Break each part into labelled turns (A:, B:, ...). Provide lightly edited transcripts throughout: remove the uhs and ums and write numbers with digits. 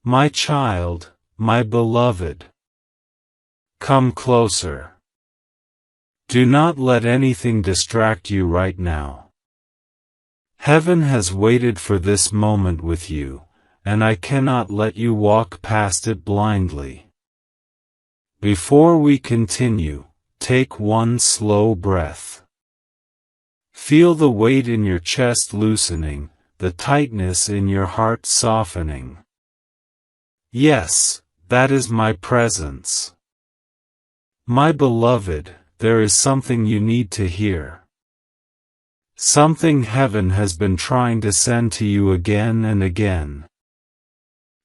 A: My child, my beloved. Come closer. Do not let anything distract you right now. Heaven has waited for this moment with you, and I cannot let you walk past it blindly. Before we continue, take one slow breath. Feel the weight in your chest loosening, the tightness in your heart softening. Yes, that is my presence. My beloved, there is something you need to hear. Something heaven has been trying to send to you again and again.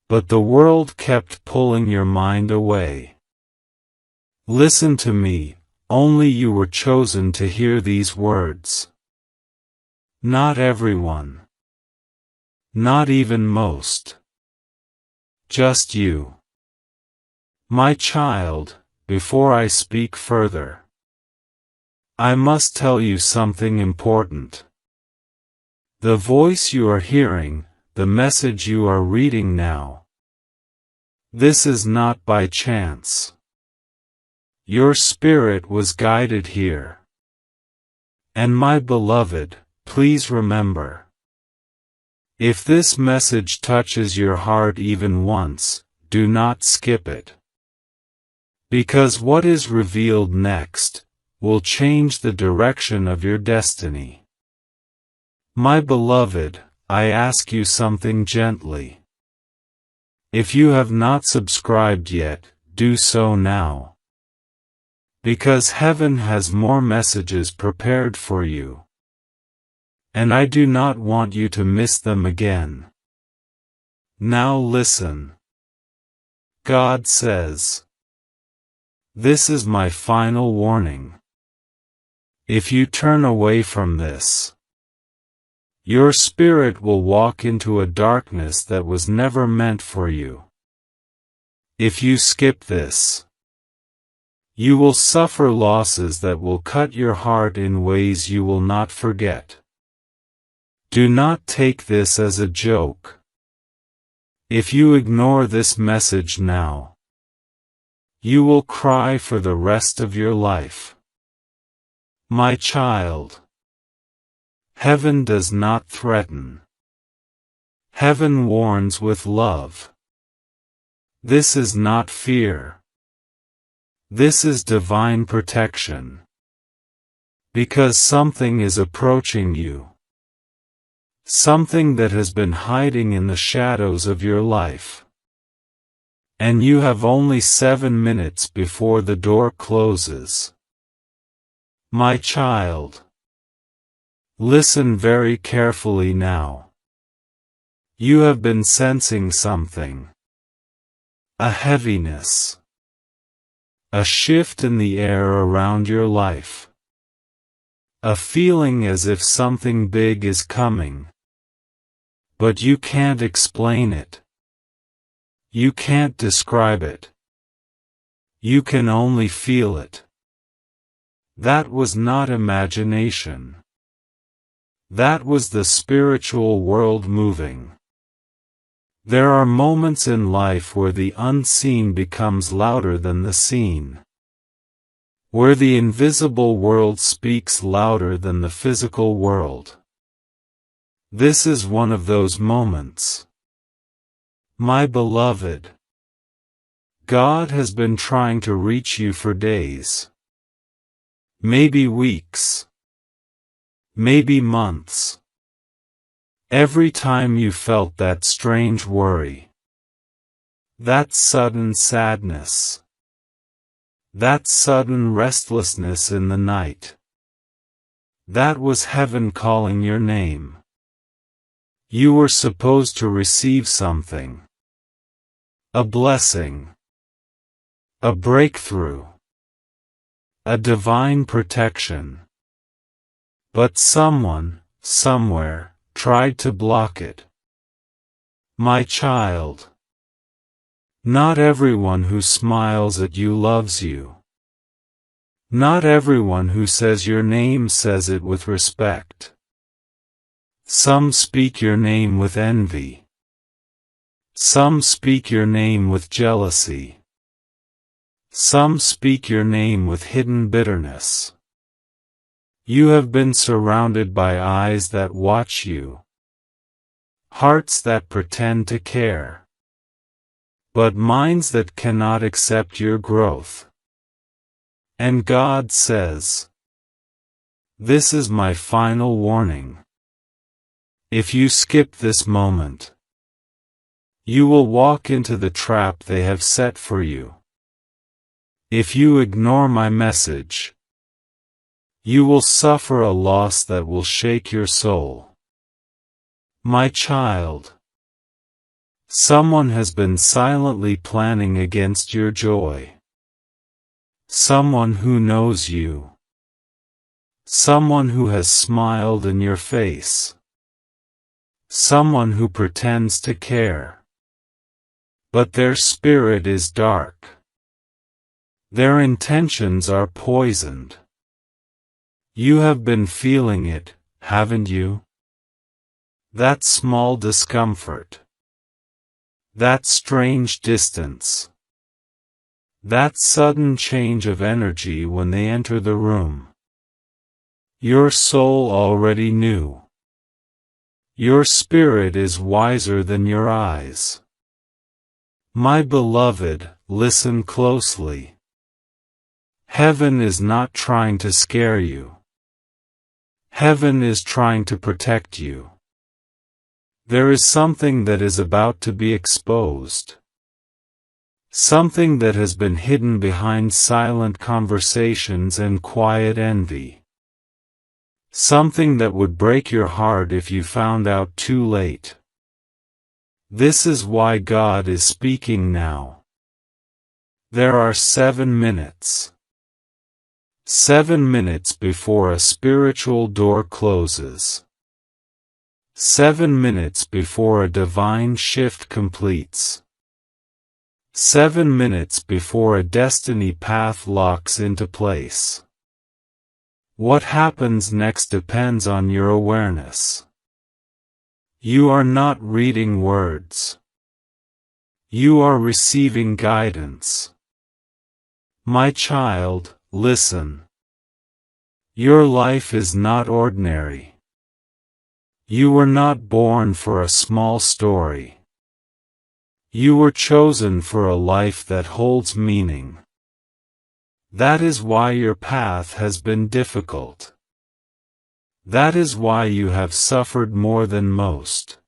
A: But the world kept pulling your mind away. Listen to me, only you were chosen to hear these words. Not everyone. Not even most. Just you. My child, before I speak further, I must tell you something important. The voice you are hearing, the message you are reading now, this is not by chance. Your spirit was guided here. And my beloved, please remember, if this message touches your heart even once, do not skip it. Because what is revealed next will change the direction of your destiny. My beloved, I ask you something gently. If you have not subscribed yet, do so now. Because heaven has more messages prepared for you. And I do not want you to miss them again. Now listen. God says, this is my final warning. If you turn away from this, your spirit will walk into a darkness that was never meant for you. If you skip this, you will suffer losses that will cut your heart in ways you will not forget. Do not take this as a joke. If you ignore this message now, you will cry for the rest of your life. My child, heaven does not threaten. Heaven warns with love. This is not fear. This is divine protection. Because something is approaching you. Something that has been hiding in the shadows of your life. And you have only 7 minutes before the door closes. My child, listen very carefully now. You have been sensing something. A heaviness. A shift in the air around your life. A feeling as if something big is coming. But you can't explain it. You can't describe it. You can only feel it. That was not imagination. That was the spiritual world moving. There are moments in life where the unseen becomes louder than the seen. Where the invisible world speaks louder than the physical world. This is one of those moments. My beloved, God has been trying to reach you for days. Maybe weeks. Maybe months. Every time you felt that strange worry. That sudden sadness. That sudden restlessness in the night. That was heaven calling your name. You were supposed to receive something. A blessing. A breakthrough. A divine protection. But someone, somewhere, tried to block it. My child. Not everyone who smiles at you loves you. Not everyone who says your name says it with respect. Some speak your name with envy. Some speak your name with jealousy. Some speak your name with hidden bitterness. You have been surrounded by eyes that watch you, hearts that pretend to care, but minds that cannot accept your growth. And God says, "This is my final warning. If you skip this moment, you will walk into the trap they have set for you. If you ignore my message, you will suffer a loss that will shake your soul. My child, someone has been silently planning against your joy. Someone who knows you. Someone who has smiled in your face. Someone who pretends to care. But their spirit is dark. Their intentions are poisoned. You have been feeling it, haven't you? That small discomfort. That strange distance. That sudden change of energy when they enter the room. Your soul already knew. Your spirit is wiser than your eyes. My beloved, listen closely. Heaven is not trying to scare you. Heaven is trying to protect you. There is something that is about to be exposed. Something that has been hidden behind silent conversations and quiet envy. Something that would break your heart if you found out too late. This is why God is speaking now. There are 7 minutes. 7 minutes before a spiritual door closes. 7 minutes before a divine shift completes. 7 minutes before a destiny path locks into place. What happens next depends on your awareness. You are not reading words. You are receiving guidance. My child, listen. Your life is not ordinary. You were not born for a small story. You were chosen for a life that holds meaning. That is why your path has been difficult. That is why you have suffered more than most.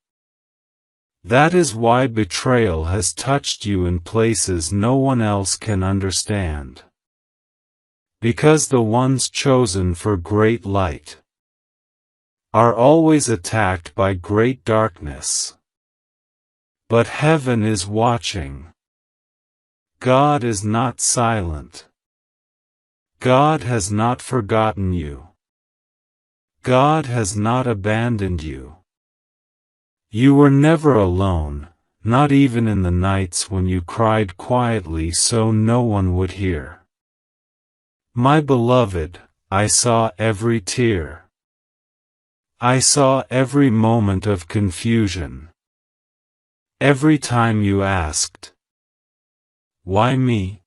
A: That is why betrayal has touched you in places no one else can understand. Because the ones chosen for great light are always attacked by great darkness. But heaven is watching. God is not silent. God has not forgotten you. God has not abandoned you. You were never alone, not even in the nights when you cried quietly so no one would hear. My beloved, I saw every tear. I saw every moment of confusion. Every time you asked, "Why me?"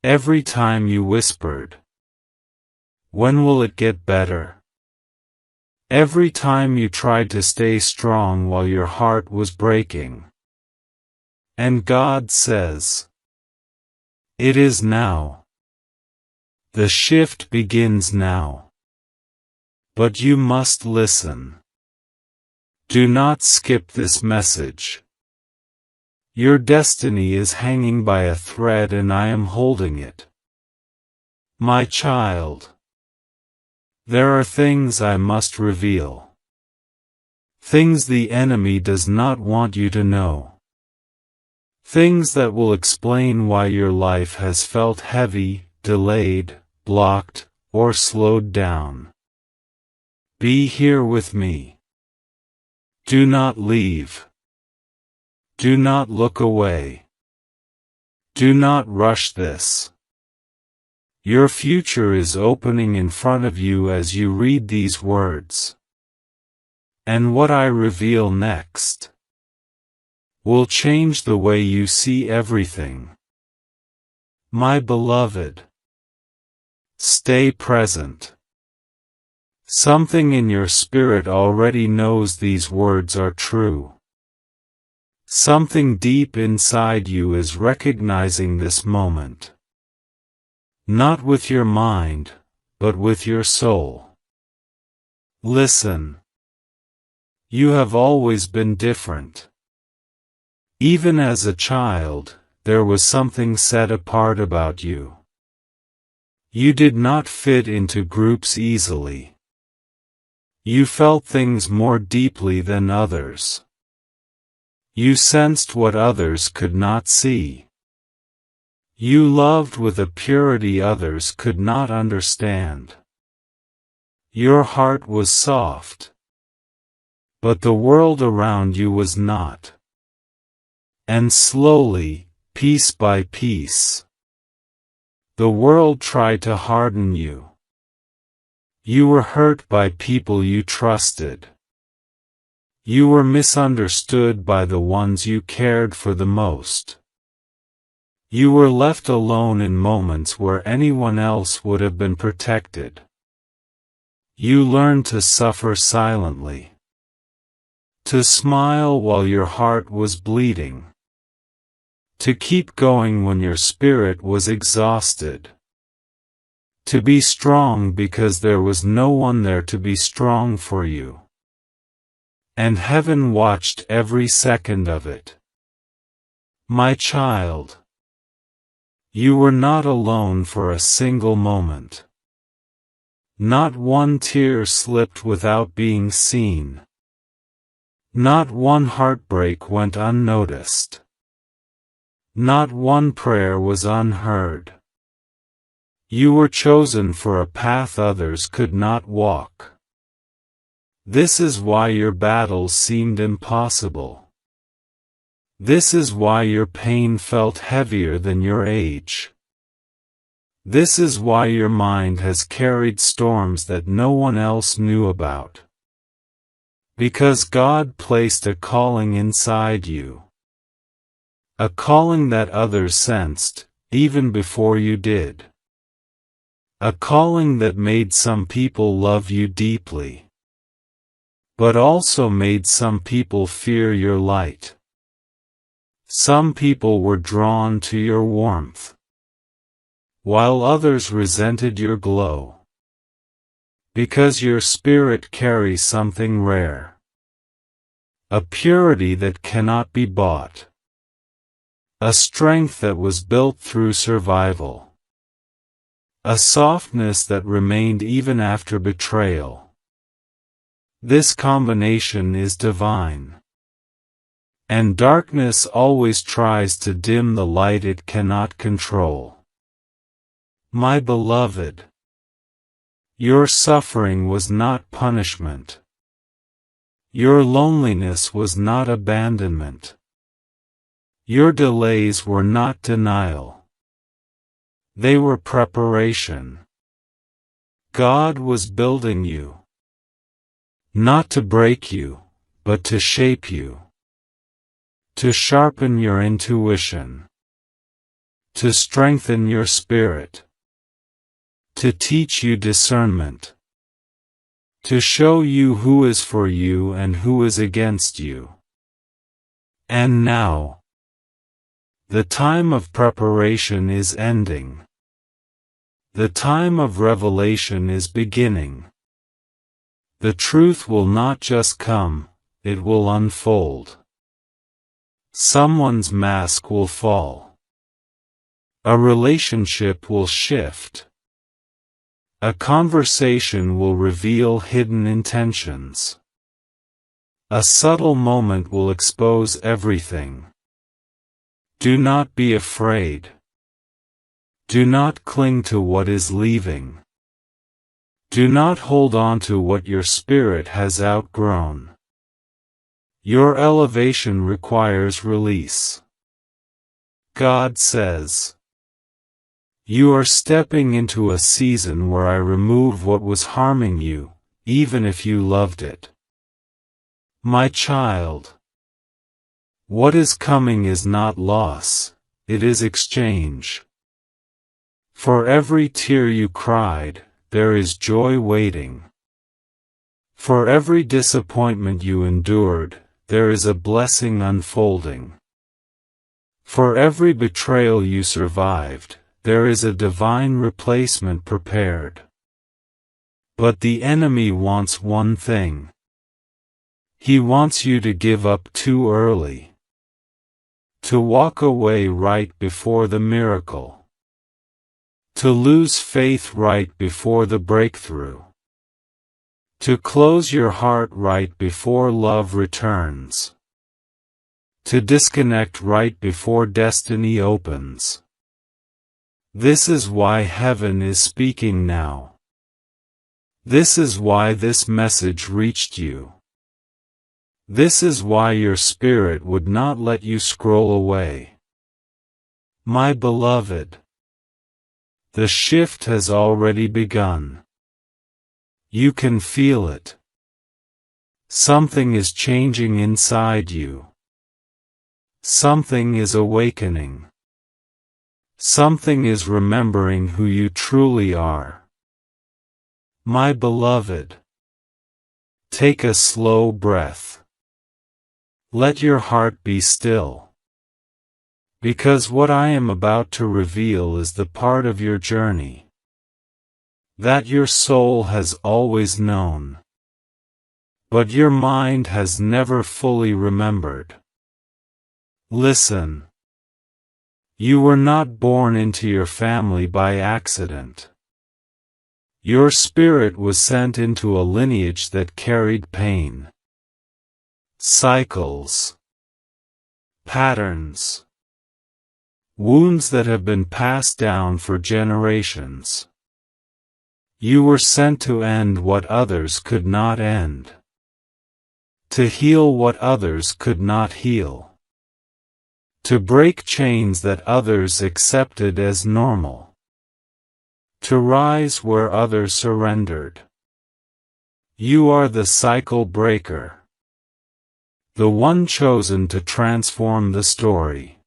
A: Every time you whispered, "When will it get better?" Every time you tried to stay strong while your heart was breaking. And God says, "It is now. The shift begins now. But you must listen. Do not skip this message. Your destiny is hanging by a thread and I am holding it. My child. There are things I must reveal. Things the enemy does not want you to know. Things that will explain why your life has felt heavy, delayed, blocked, or slowed down. Be here with me. Do not leave. Do not look away. Do not rush this. Your future is opening in front of you as you read these words. And what I reveal next will change the way you see everything. My beloved, stay present. Something in your spirit already knows these words are true. Something deep inside you is recognizing this moment. Not with your mind, but with your soul. Listen. You have always been different. Even as a child, there was something set apart about you. You did not fit into groups easily. You felt things more deeply than others. You sensed what others could not see. You loved with a purity others could not understand. Your heart was soft. But the world around you was not. And slowly, piece by piece, the world tried to harden you. You were hurt by people you trusted. You were misunderstood by the ones you cared for the most. You were left alone in moments where anyone else would have been protected. You learned to suffer silently. To smile while your heart was bleeding. To keep going when your spirit was exhausted. To be strong because there was no one there to be strong for you. And heaven watched every second of it. My child, you were not alone for a single moment. Not one tear slipped without being seen. Not one heartbreak went unnoticed. Not one prayer was unheard. You were chosen for a path others could not walk. This is why your battles seemed impossible. This is why your pain felt heavier than your age. This is why your mind has carried storms that no one else knew about. Because God placed a calling inside you. A calling that others sensed, even before you did. A calling that made some people love you deeply. But also made some people fear your light. Some people were drawn to your warmth, while others resented your glow. Because your spirit carries something rare. A purity that cannot be bought. A strength that was built through survival. A softness that remained even after betrayal. This combination is divine. And darkness always tries to dim the light it cannot control. My beloved, your suffering was not punishment. Your loneliness was not abandonment. Your delays were not denial. They were preparation. God was building you. Not to break you, but to shape you. To sharpen your intuition. To strengthen your spirit. To teach you discernment. To show you who is for you and who is against you. And now, the time of preparation is ending. The time of revelation is beginning. The truth will not just come, it will unfold. Someone's mask will fall. A relationship will shift. A conversation will reveal hidden intentions. A subtle moment will expose everything. Do not be afraid. Do not cling to what is leaving. Do not hold on to what your spirit has outgrown. Your elevation requires release. God says, you are stepping into a season where I remove what was harming you, even if you loved it. My child, What is coming is not loss, it is exchange. For every tear you cried, there is joy waiting. For every disappointment you endured, there is a blessing unfolding. For every betrayal you survived, there is a divine replacement prepared. But the enemy wants one thing. He wants you to give up too early. To walk away right before the miracle. To lose faith right before the breakthrough. To close your heart right before love returns. To disconnect right before destiny opens. This is why heaven is speaking now. This is why this message reached you. This is why your spirit would not let you scroll away. My beloved, the shift has already begun. You can feel it. Something is changing inside you. Something is awakening. Something is remembering who you truly are. My beloved, take a slow breath. Let your heart be still. Because what I am about to reveal is the part of your journey that your soul has always known, but your mind has never fully remembered. Listen. You were not born into your family by accident. Your spirit was sent into a lineage that carried pain. Cycles. Patterns. Wounds that have been passed down for generations. You were sent to end what others could not end. To heal what others could not heal. To break chains that others accepted as normal. To rise where others surrendered. You are the cycle breaker. The one chosen to transform the story.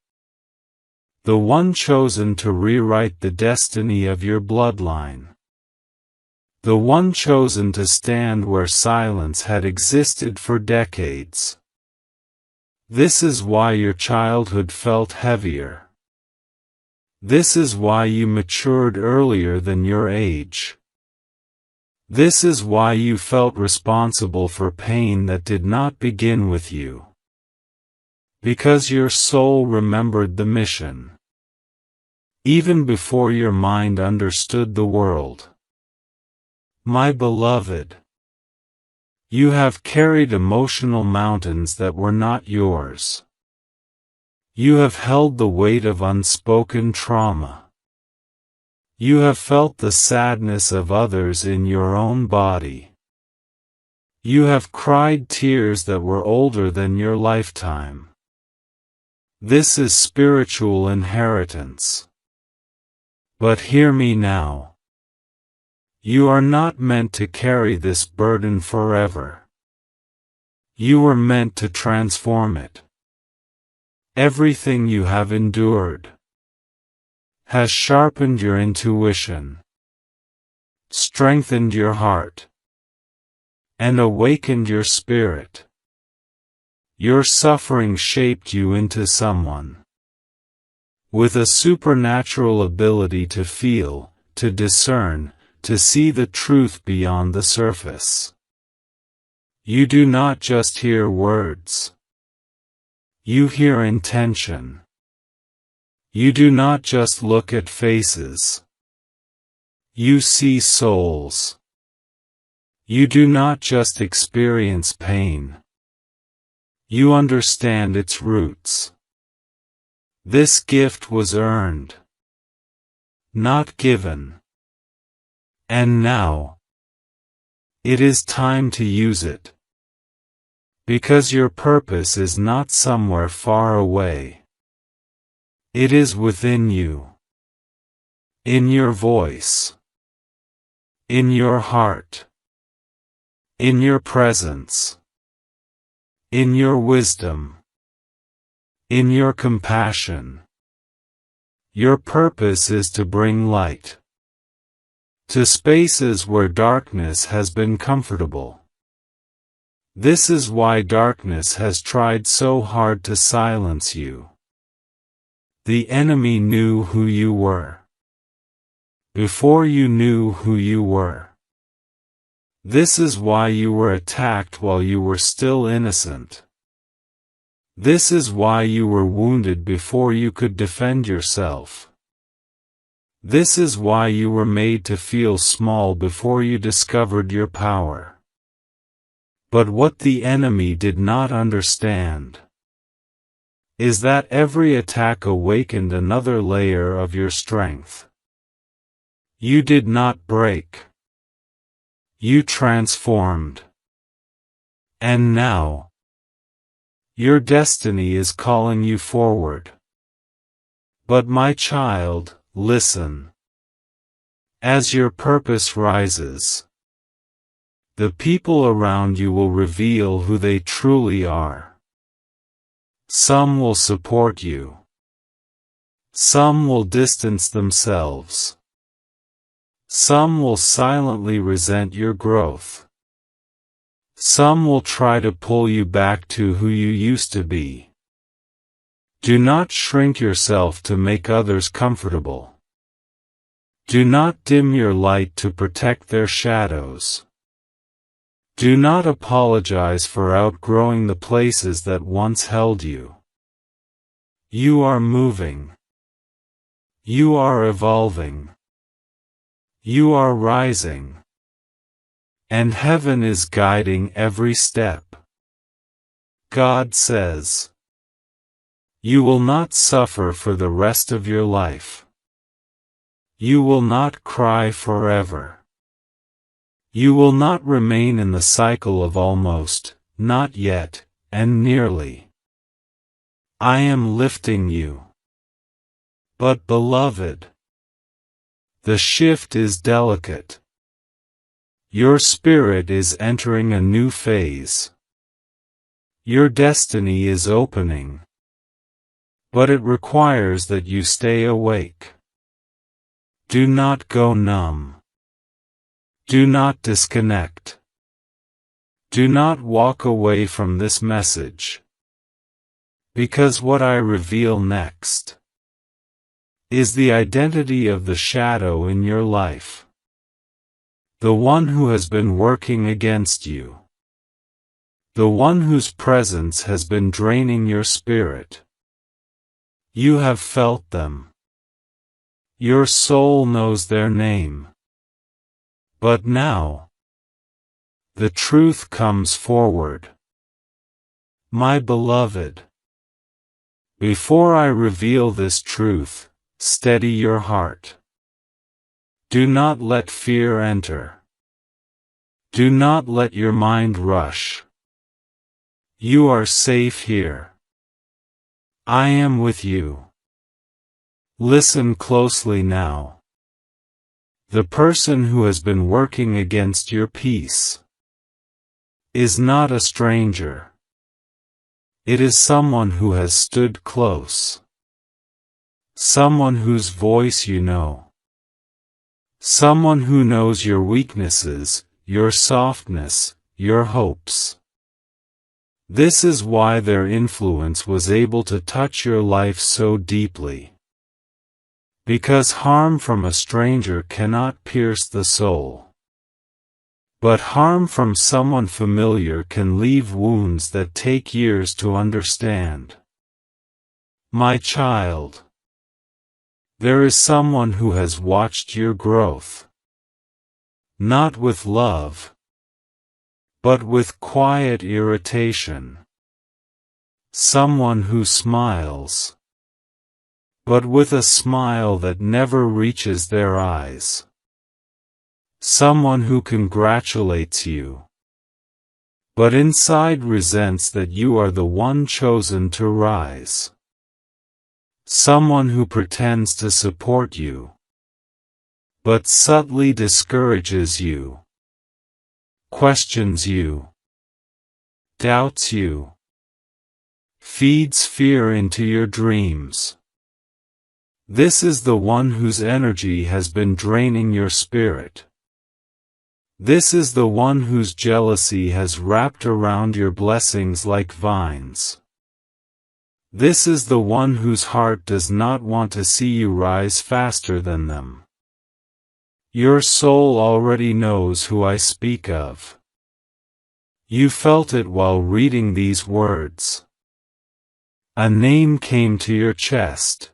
A: The one chosen to rewrite the destiny of your bloodline. The one chosen to stand where silence had existed for decades. This is why your childhood felt heavier. This is why you matured earlier than your age. This is why you felt responsible for pain that did not begin with you. Because your soul remembered the mission. Even before your mind understood the world. My beloved, you have carried emotional mountains that were not yours. You have held the weight of unspoken trauma. You have felt the sadness of others in your own body. You have cried tears that were older than your lifetime. This is spiritual inheritance. But hear me now. You are not meant to carry this burden forever. You were meant to transform it. Everything you have endured has sharpened your intuition, strengthened your heart, and awakened your spirit. Your suffering shaped you into someone with a supernatural ability to feel, to discern, to see the truth beyond the surface. You do not just hear words. You hear intention. You do not just look at faces. You see souls. You do not just experience pain. You understand its roots. This gift was earned, not given. And now, it is time to use it. Because your purpose is not somewhere far away. It is within you. In your voice. In your heart. In your presence. In your wisdom. In your compassion, your purpose is to bring light to spaces where darkness has been comfortable. This is why darkness has tried so hard to silence you. The enemy knew who you were before you knew who you were. This is why you were attacked while you were still innocent. This is why you were wounded before you could defend yourself. This is why you were made to feel small before you discovered your power. But what the enemy did not understand is that every attack awakened another layer of your strength. You did not break. You transformed. And now, your destiny is calling you forward. But my child, listen. As your purpose rises, the people around you will reveal who they truly are. Some will support you. Some will distance themselves. Some will silently resent your growth. Some will try to pull you back to who you used to be. Do not shrink yourself to make others comfortable. Do not dim your light to protect their shadows. Do not apologize for outgrowing the places that once held you. You are moving. You are evolving. You are rising. And heaven is guiding every step. God says, you will not suffer for the rest of your life. You will not cry forever. You will not remain in the cycle of almost, not yet, and nearly. I am lifting you. But beloved, the shift is delicate. Your spirit is entering a new phase. Your destiny is opening. But it requires that you stay awake. Do not go numb. Do not disconnect. Do not walk away from this message. Because what I reveal next is the identity of the shadow in your life. The one who has been working against you. The one whose presence has been draining your spirit. You have felt them. Your soul knows their name. But now, the truth comes forward. My beloved, before I reveal this truth, steady your heart. Do not let fear enter. Do not let your mind rush. You are safe here. I am with you. Listen closely now. The person who has been working against your peace is not a stranger. It is someone who has stood close. Someone whose voice you know. Someone who knows your weaknesses, your softness, your hopes. This is why their influence was able to touch your life so deeply. Because harm from a stranger cannot pierce the soul. But harm from someone familiar can leave wounds that take years to understand. My child, there is someone who has watched your growth. Not with love, but with quiet irritation. Someone who smiles, but with a smile that never reaches their eyes. Someone who congratulates you, but inside resents that you are the one chosen to rise. Someone who pretends to support you, but subtly discourages you, questions you, doubts you, feeds fear into your dreams. This is the one whose energy has been draining your spirit. This is the one whose jealousy has wrapped around your blessings like vines. This is the one whose heart does not want to see you rise faster than them. Your soul already knows who I speak of. You felt it while reading these words. A name came to your chest.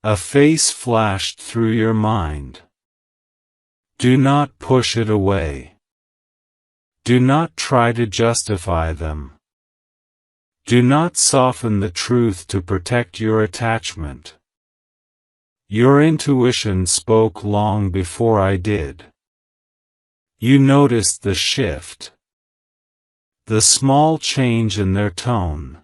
A: A face flashed through your mind. Do not push it away. Do not try to justify them. Do not soften the truth to protect your attachment. Your intuition spoke long before I did. You noticed the shift. The small change in their tone.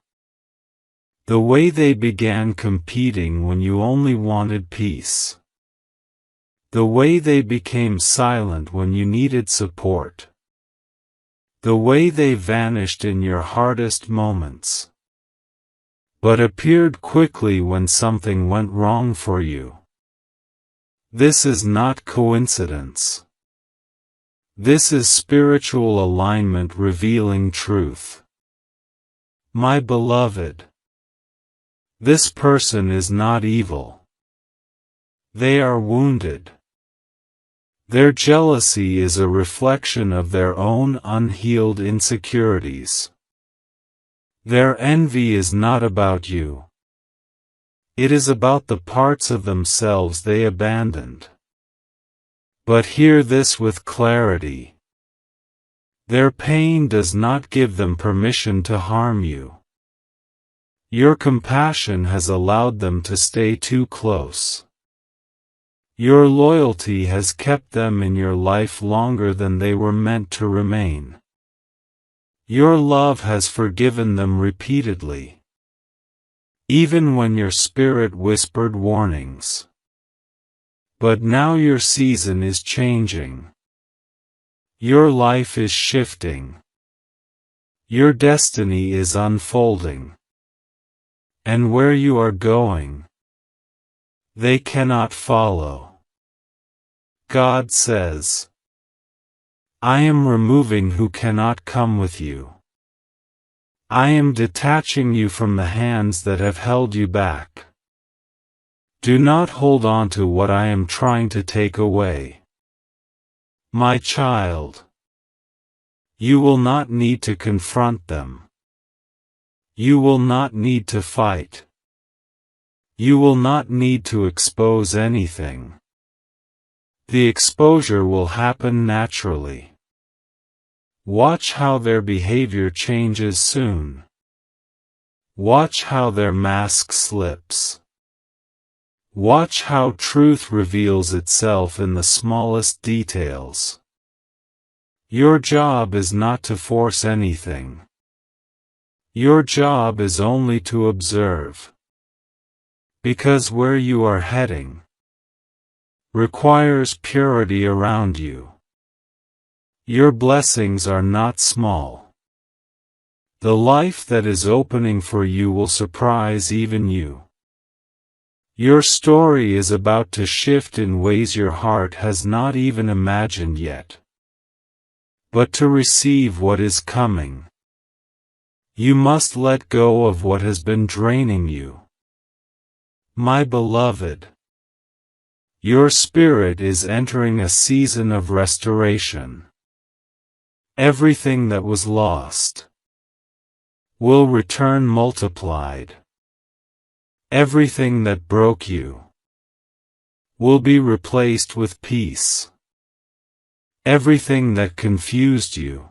A: The way they began competing when you only wanted peace. The way they became silent when you needed support. The way they vanished in your hardest moments, but appeared quickly when something went wrong for you. This is not coincidence. This is spiritual alignment revealing truth. My beloved, this person is not evil. They are wounded. Their jealousy is a reflection of their own unhealed insecurities. Their envy is not about you. It is about the parts of themselves they abandoned. But hear this with clarity. Their pain does not give them permission to harm you. Your compassion has allowed them to stay too close. Your loyalty has kept them in your life longer than they were meant to remain. Your love has forgiven them repeatedly, even when your spirit whispered warnings. But now your season is changing. Your life is shifting. Your destiny is unfolding. And where you are going, they cannot follow. God says, I am removing who cannot come with you. I am detaching you from the hands that have held you back. Do not hold on to what I am trying to take away. My child, you will not need to confront them. You will not need to fight. You will not need to expose anything. The exposure will happen naturally. Watch how their behavior changes soon. Watch how their mask slips. Watch how truth reveals itself in the smallest details. Your job is not to force anything. Your job is only to observe. Because where you are heading requires purity around you. Your blessings are not small. The life that is opening for you will surprise even you. Your story is about to shift in ways your heart has not even imagined yet. But to receive what is coming, you must let go of what has been draining you. My beloved, your spirit is entering a season of restoration. Everything that was lost will return multiplied. Everything that broke you will be replaced with peace. Everything that confused you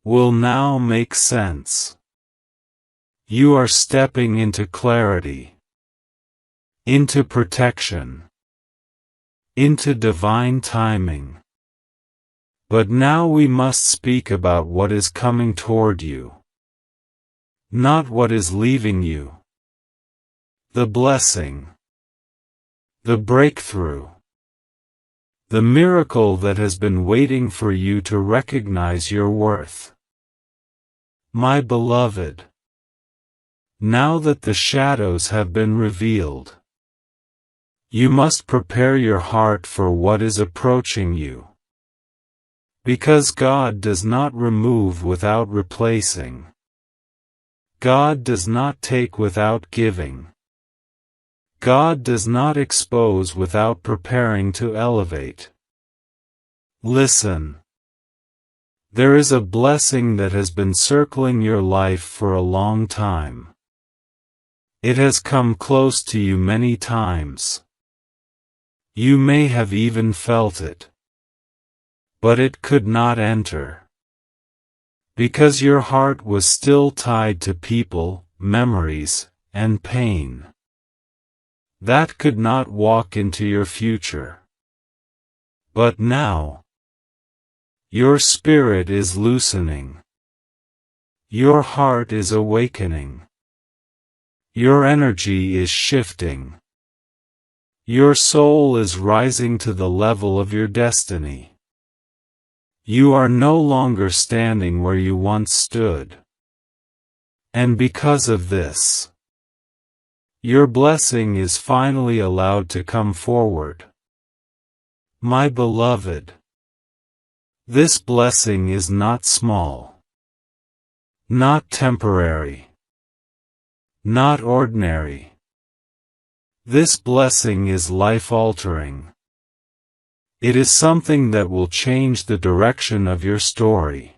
A: will now make sense. You are stepping into clarity, into protection, into divine timing. But now we must speak about what is coming toward you, not what is leaving you. The blessing, the breakthrough, the miracle that has been waiting for you to recognize your worth. My beloved, Now that the shadows have been revealed, you must prepare your heart for what is approaching you. Because God does not remove without replacing. God does not take without giving. God does not expose without preparing to elevate. Listen. There is a blessing that has been circling your life for a long time. It has come close to you many times. You may have even felt it. But it could not enter. Because your heart was still tied to people, memories, and pain. That could not walk into your future. But now, your spirit is loosening. Your heart is awakening. Your energy is shifting. Your soul is rising to the level of your destiny. You are no longer standing where you once stood. And because of this, your blessing is finally allowed to come forward. My beloved, this blessing is not small, not temporary, not ordinary. This blessing is life-altering. It is something that will change the direction of your story.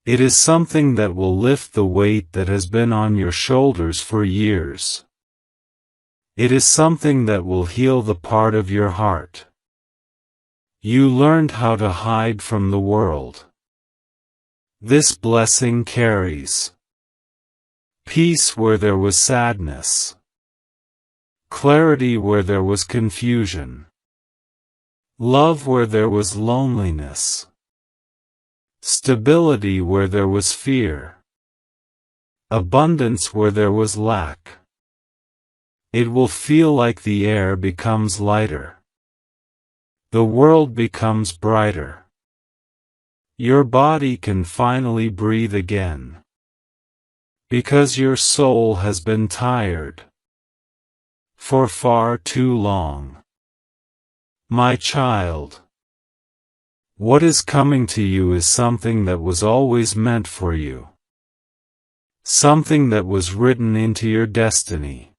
A: It is something that will lift the weight that has been on your shoulders for years. It is something that will heal the part of your heart you learned how to hide from the world. This blessing carries peace where there was sadness, clarity where there was confusion, love where there was loneliness, stability where there was fear, abundance where there was lack. It will feel like the air becomes lighter. The world becomes brighter. Your body can finally breathe again. Because your soul has been tired for far too long. My child, what is coming to you is something that was always meant for you. Something that was written into your destiny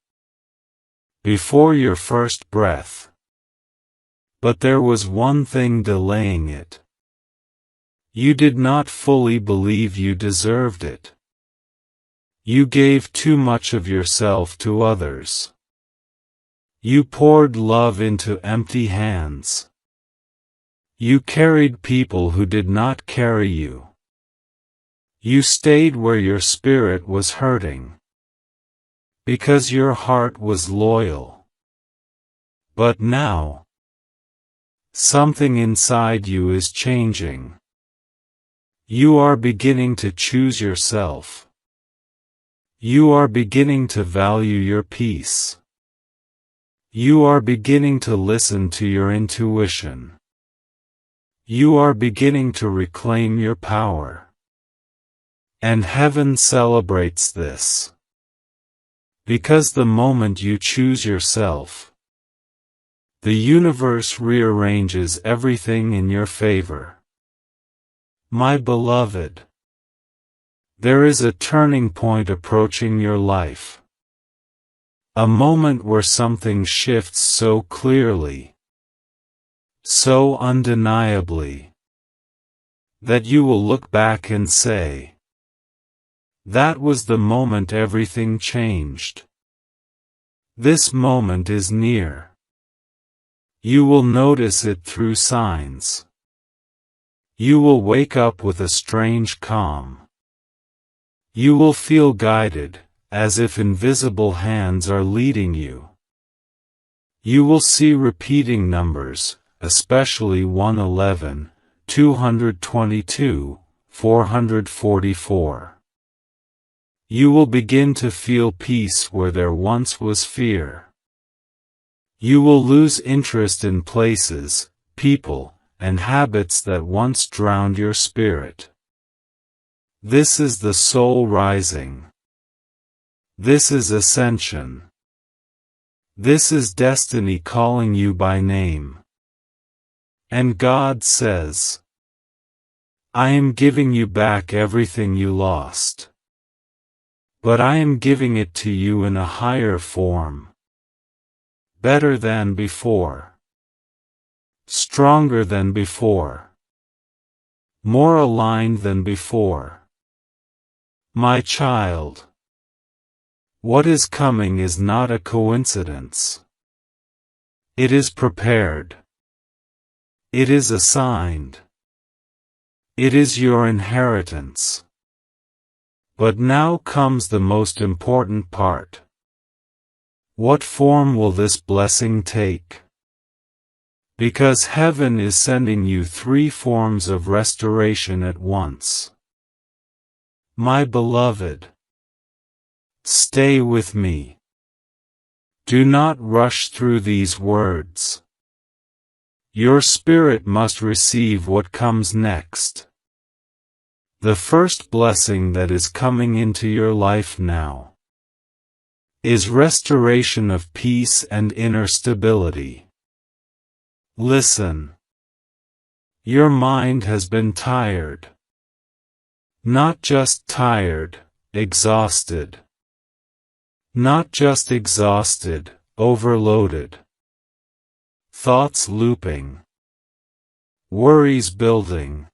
A: before your first breath. But there was one thing delaying it. You did not fully believe you deserved it. You gave too much of yourself to others. You poured love into empty hands. You carried people who did not carry you. You stayed where your spirit was hurting. Because your heart was loyal. But now, something inside you is changing. You are beginning to choose yourself. You are beginning to value your peace. You are beginning to listen to your intuition. You are beginning to reclaim your power. And heaven celebrates this. Because the moment you choose yourself, the universe rearranges everything in your favor. My beloved, there is a turning point approaching your life. A moment where something shifts so clearly, so undeniably, that you will look back and say, that was the moment everything changed. This moment is near. You will notice it through signs. You will wake up with a strange calm. You will feel guided, as if invisible hands are leading you. You will see repeating numbers, especially 111, 222, 444. You will begin to feel peace where there once was fear. You will lose interest in places, people, and habits that once drowned your spirit. This is the soul rising. This is ascension. This is destiny calling you by name. And God says, I am giving you back everything you lost. But I am giving it to you in a higher form. Better than before. Stronger than before. More aligned than before. My child. What is coming is not a coincidence. It is prepared. It is assigned. It is your inheritance. But now comes the most important part. What form will this blessing take? Because heaven is sending you 3 forms of restoration at once. My beloved, stay with me. Do not rush through these words. Your spirit must receive what comes next. The first blessing that is coming into your life now is restoration of peace and inner stability. Listen. Your mind has been tired. Not just tired, exhausted. Not just exhausted, overloaded. Thoughts looping. Worries building.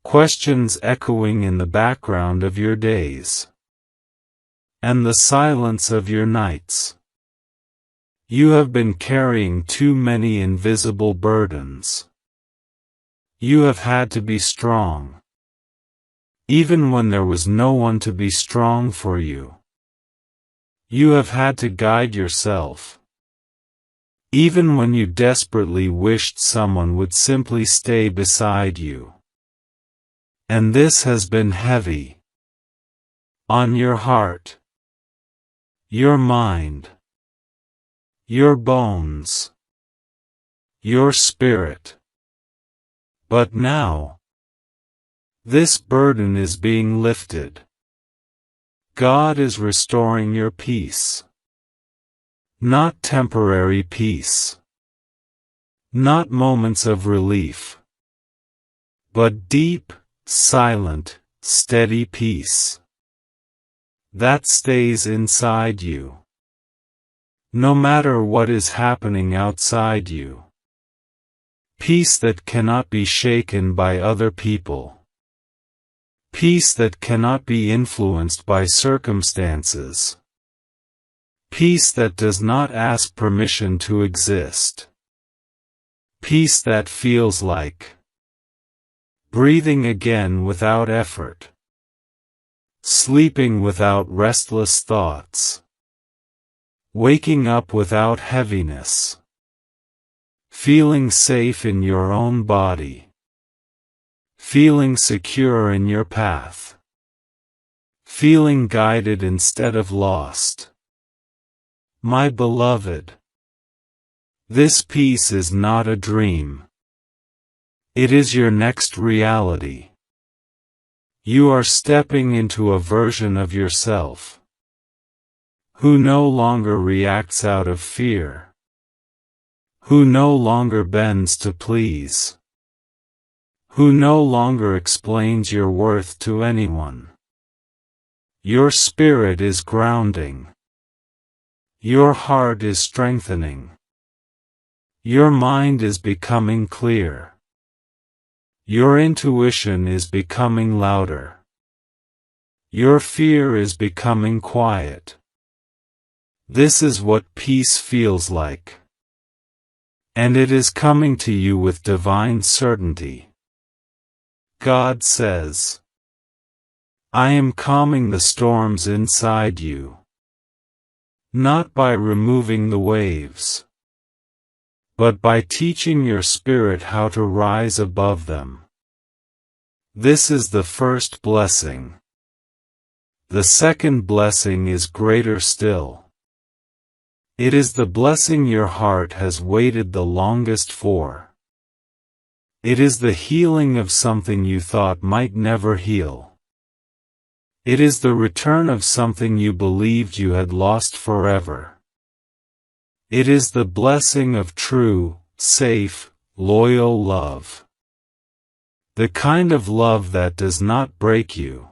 A: Questions echoing in the background of your days. And the silence of your nights. You have been carrying too many invisible burdens. You have had to be strong. Even when there was no one to be strong for you. You have had to guide yourself. Even when you desperately wished someone would simply stay beside you. And this has been heavy. On your heart. Your mind. Your bones. Your spirit. But now, this burden is being lifted. God is restoring your peace. Not temporary peace. Not moments of relief. But deep, silent, steady peace. That stays inside you. No matter what is happening outside you. Peace that cannot be shaken by other people. Peace that cannot be influenced by circumstances. Peace that does not ask permission to exist. Peace that feels like breathing again without effort. Sleeping without restless thoughts. Waking up without heaviness. Feeling safe in your own body. Feeling secure in your path. Feeling guided instead of lost. My beloved. This peace is not a dream. It is your next reality. You are stepping into a version of yourself who no longer reacts out of fear. Who no longer bends to please. Who no longer explains your worth to anyone. Your spirit is grounding. Your heart is strengthening. Your mind is becoming clear. Your intuition is becoming louder. Your fear is becoming quiet. This is what peace feels like. And it is coming to you with divine certainty. God says, I am calming the storms inside you. Not by removing the waves, but by teaching your spirit how to rise above them. This is the first blessing. The second blessing is greater still. It is the blessing your heart has waited the longest for. It is the healing of something you thought might never heal. It is the return of something you believed you had lost forever. It is the blessing of true, safe, loyal love. The kind of love that does not break you.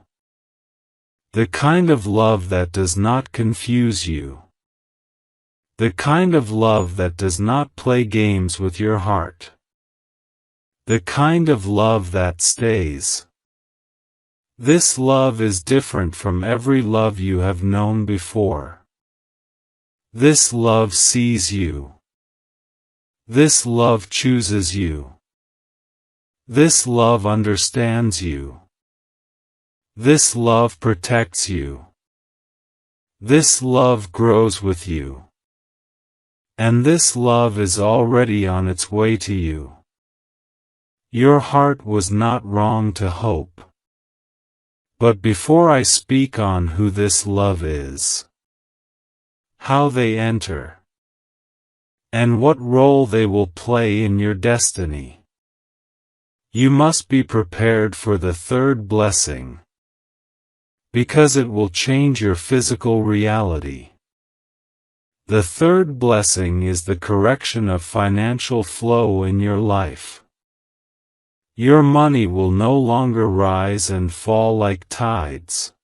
A: The kind of love that does not confuse you. The kind of love that does not play games with your heart. The kind of love that stays. This love is different from every love you have known before. This love sees you. This love chooses you. This love understands you. This love protects you. This love grows with you. And this love is already on its way to you. Your heart was not wrong to hope. But before I speak on who this love is, how they enter, and what role they will play in your destiny, you must be prepared for the third blessing, because it will change your physical reality. The third blessing is the correction of financial flow in your life. Your money will no longer rise and fall like tides.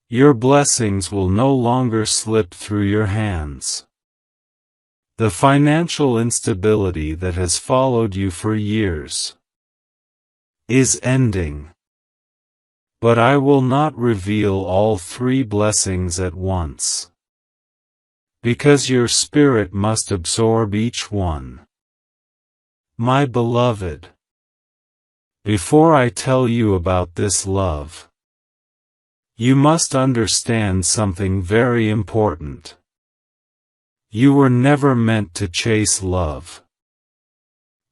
A: Your blessings will no longer slip through your hands. The financial instability that has followed you for years is ending. But I will not reveal all three blessings at once, because your spirit must absorb each one. My beloved, before I tell you about this love, you must understand something very important. You were never meant to chase love.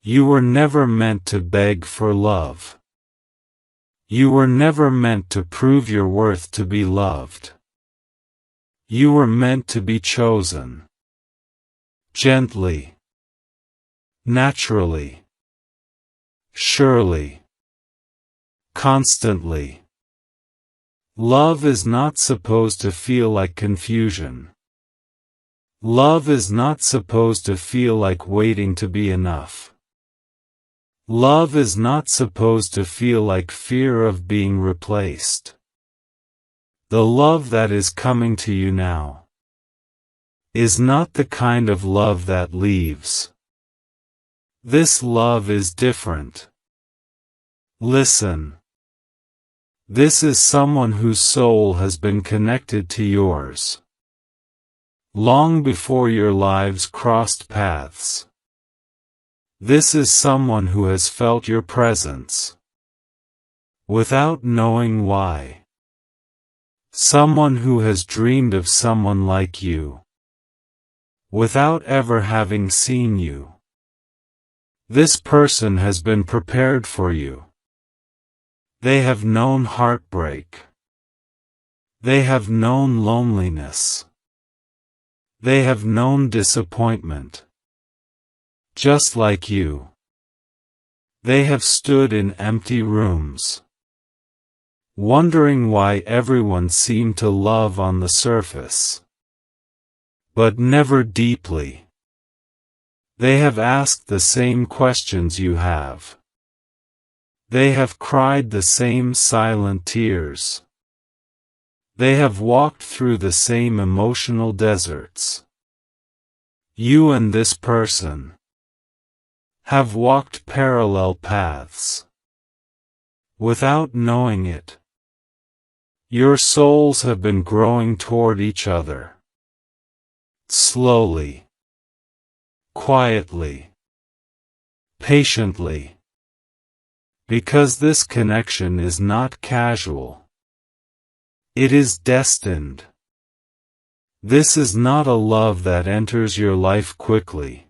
A: You were never meant to beg for love. You were never meant to prove your worth to be loved. You were meant to be chosen. Gently. Naturally. Surely. Constantly. Love is not supposed to feel like confusion. Love is not supposed to feel like waiting to be enough. Love is not supposed to feel like fear of being replaced. The love that is coming to you now is not the kind of love that leaves. This love is different. Listen. This is someone whose soul has been connected to yours long before your lives crossed paths. This is someone who has felt your presence without knowing why. Someone who has dreamed of someone like you without ever having seen you. This person has been prepared for you. They have known heartbreak. They have known loneliness. They have known disappointment. Just like you. They have stood in empty rooms, wondering why everyone seemed to love on the surface, but never deeply. They have asked the same questions you have. They have cried the same silent tears. They have walked through the same emotional deserts. You and this person have walked parallel paths without knowing it. Your souls have been growing toward each other. Slowly. Quietly. Patiently. Because this connection is not casual. It is destined. This is not a love that enters your life quickly.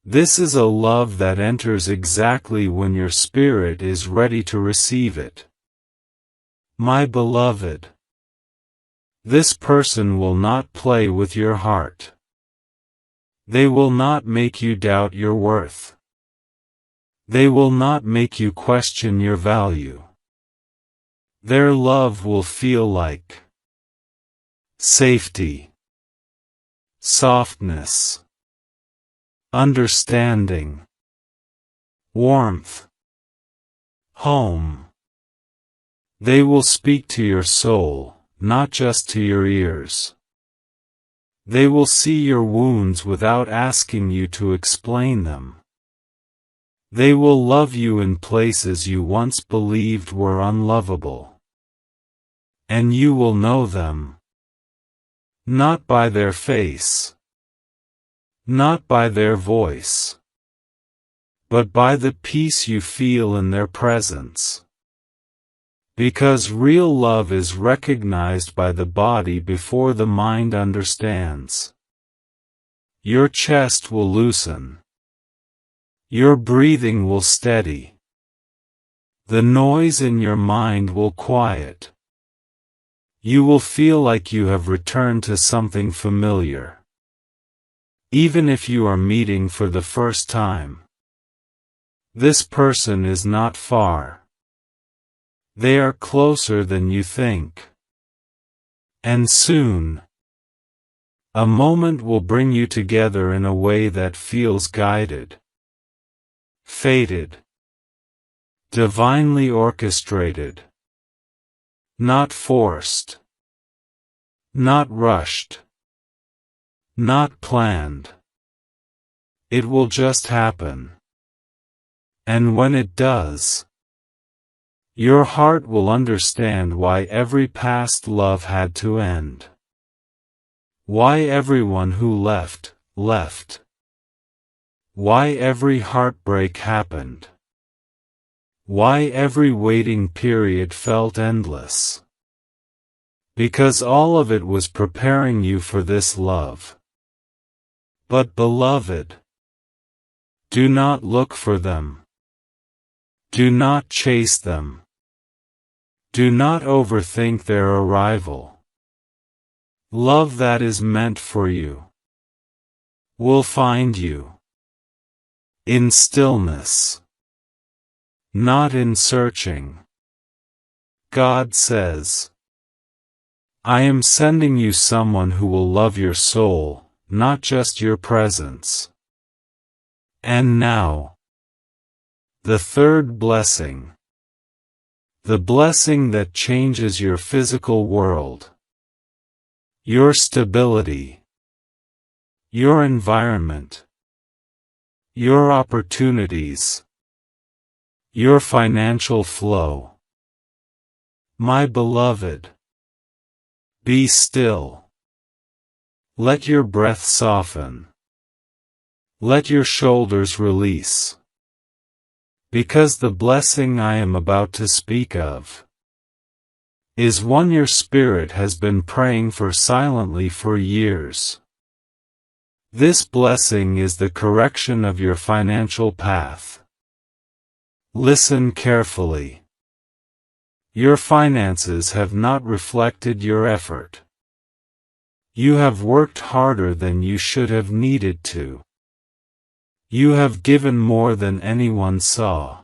A: This is a love that enters exactly when your spirit is ready to receive it. My beloved, this person will not play with your heart. They will not make you doubt your worth. They will not make you question your value. Their love will feel like safety, softness, understanding, warmth, home. They will speak to your soul, not just to your ears. They will see your wounds without asking you to explain them. They will love you in places you once believed were unlovable. And you will know them. Not by their face. Not by their voice. But by the peace you feel in their presence. Because real love is recognized by the body before the mind understands. Your chest will loosen. Your breathing will steady. The noise in your mind will quiet. You will feel like you have returned to something familiar. Even if you are meeting for the first time. This person is not far. They are closer than you think. And soon, a moment will bring you together in a way that feels guided, fated, divinely orchestrated. Not forced. Not rushed. Not planned. It will just happen. And when it does, your heart will understand why every past love had to end. Why everyone who left, left. Why every heartbreak happened. Why every waiting period felt endless. Because all of it was preparing you for this love. But beloved, do not look for them. Do not chase them. Do not overthink their arrival. Love that is meant for you will find you in stillness, not in searching. God says, I am sending you someone who will love your soul, not just your presence. And now, the third blessing. The blessing that changes your physical world. Your stability. Your environment. Your opportunities. Your financial flow. My beloved, be still. Let your breath soften. Let your shoulders release. Because the blessing I am about to speak of is one your spirit has been praying for silently for years. This blessing is the correction of your financial path. Listen carefully. Your finances have not reflected your effort. You have worked harder than you should have needed to. You have given more than anyone saw.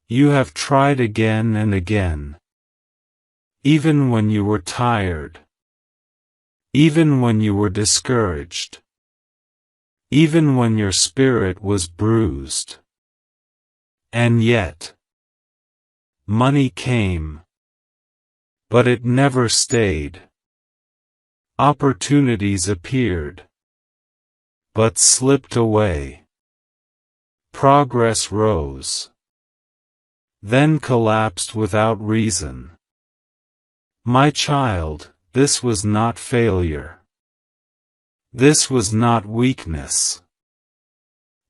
A: You have tried again and again. Even when you were tired. Even when you were discouraged. Even when your spirit was bruised. And yet, money came. But it never stayed. Opportunities appeared. But slipped away. Progress rose. Then collapsed without reason. My child, this was not failure. This was not weakness.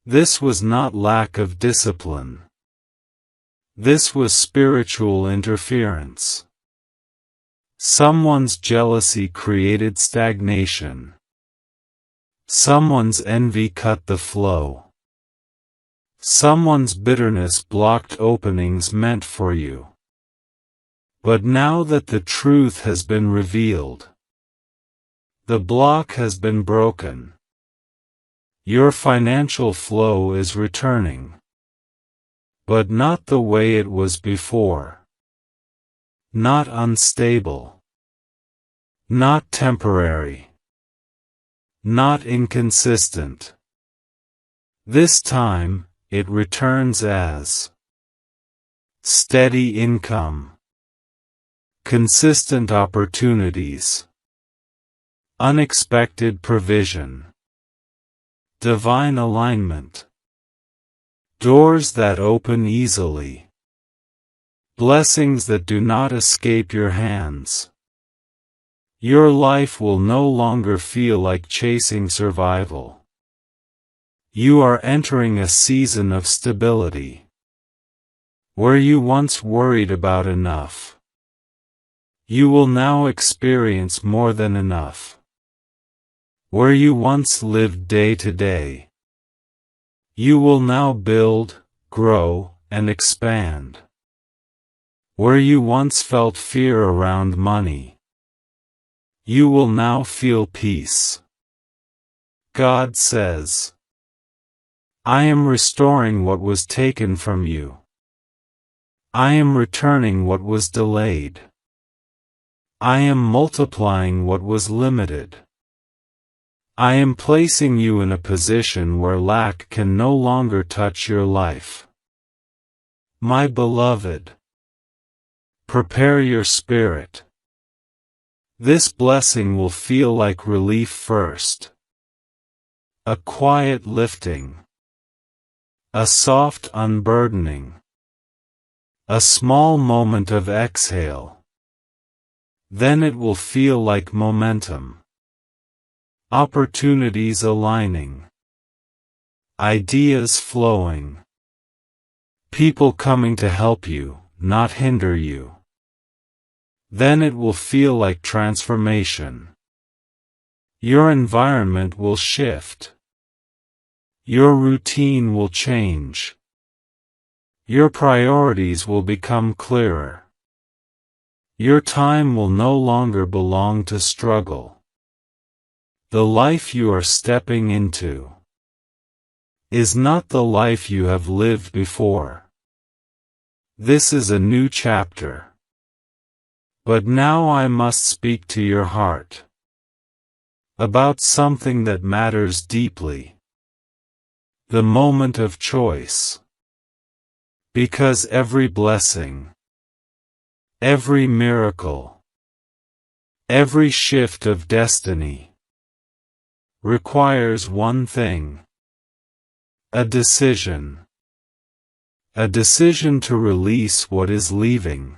A: This was not lack of discipline. This was spiritual interference. Someone's jealousy created stagnation. Someone's envy cut the flow. Someone's bitterness blocked openings meant for you. But now that the truth has been revealed, the block has been broken. Your financial flow is returning. But not the way it was before. Not unstable. Not temporary. Not inconsistent. This time, it returns as steady income, consistent opportunities, unexpected provision, divine alignment, doors that open easily, blessings that do not escape your hands. Your life will no longer feel like chasing survival. You are entering a season of stability. Where you once worried about enough, you will now experience more than enough. Where you once lived day to day, you will now build, grow, and expand. Where you once felt fear around money, you will now feel peace. God says, I am restoring what was taken from you. I am returning what was delayed. I am multiplying what was limited. I am placing you in a position where lack can no longer touch your life. My beloved, prepare your spirit. This blessing will feel like relief first. A quiet lifting. A soft unburdening. A small moment of exhale. Then it will feel like momentum. Opportunities aligning. Ideas flowing. People coming to help you, not hinder you. Then it will feel like transformation. Your environment will shift. Your routine will change. Your priorities will become clearer. Your time will no longer belong to struggle. The life you are stepping into is not the life you have lived before. This is a new chapter. But now I must speak to your heart about something that matters deeply. The moment of choice. Because every blessing, every miracle, every shift of destiny requires one thing: a decision. A decision to release what is leaving.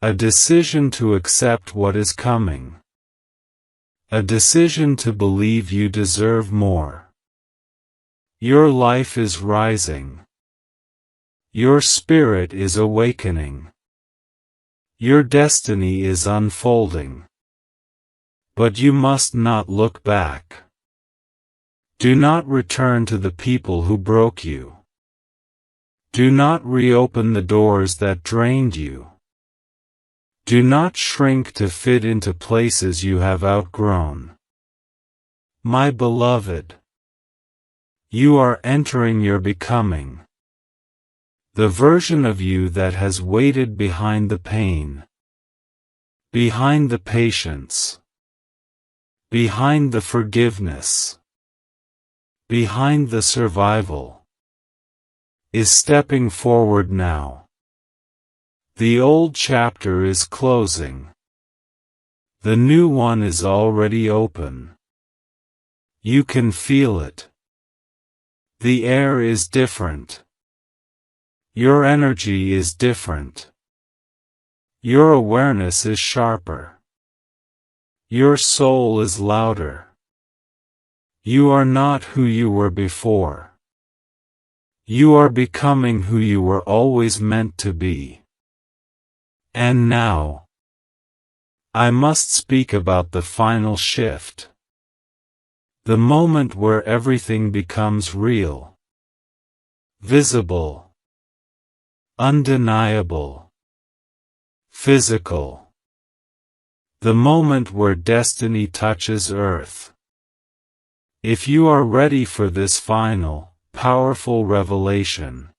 A: A decision to accept what is coming. A decision to believe you deserve more. Your life is rising. Your spirit is awakening. Your destiny is unfolding. But you must not look back. Do not return to the people who broke you. Do not reopen the doors that drained you. Do not shrink to fit into places you have outgrown. My beloved, you are entering your becoming. The version of you that has waited behind the pain, behind the patience, behind the forgiveness, behind the survival, is stepping forward now. The old chapter is closing. The new one is already open. You can feel it. The air is different. Your energy is different. Your awareness is sharper. Your soul is louder. You are not who you were before. You are becoming who you were always meant to be. And now, I must speak about the final shift. The moment where everything becomes real, visible, undeniable, physical. The moment where destiny touches earth. If you are ready for this final, powerful revelation,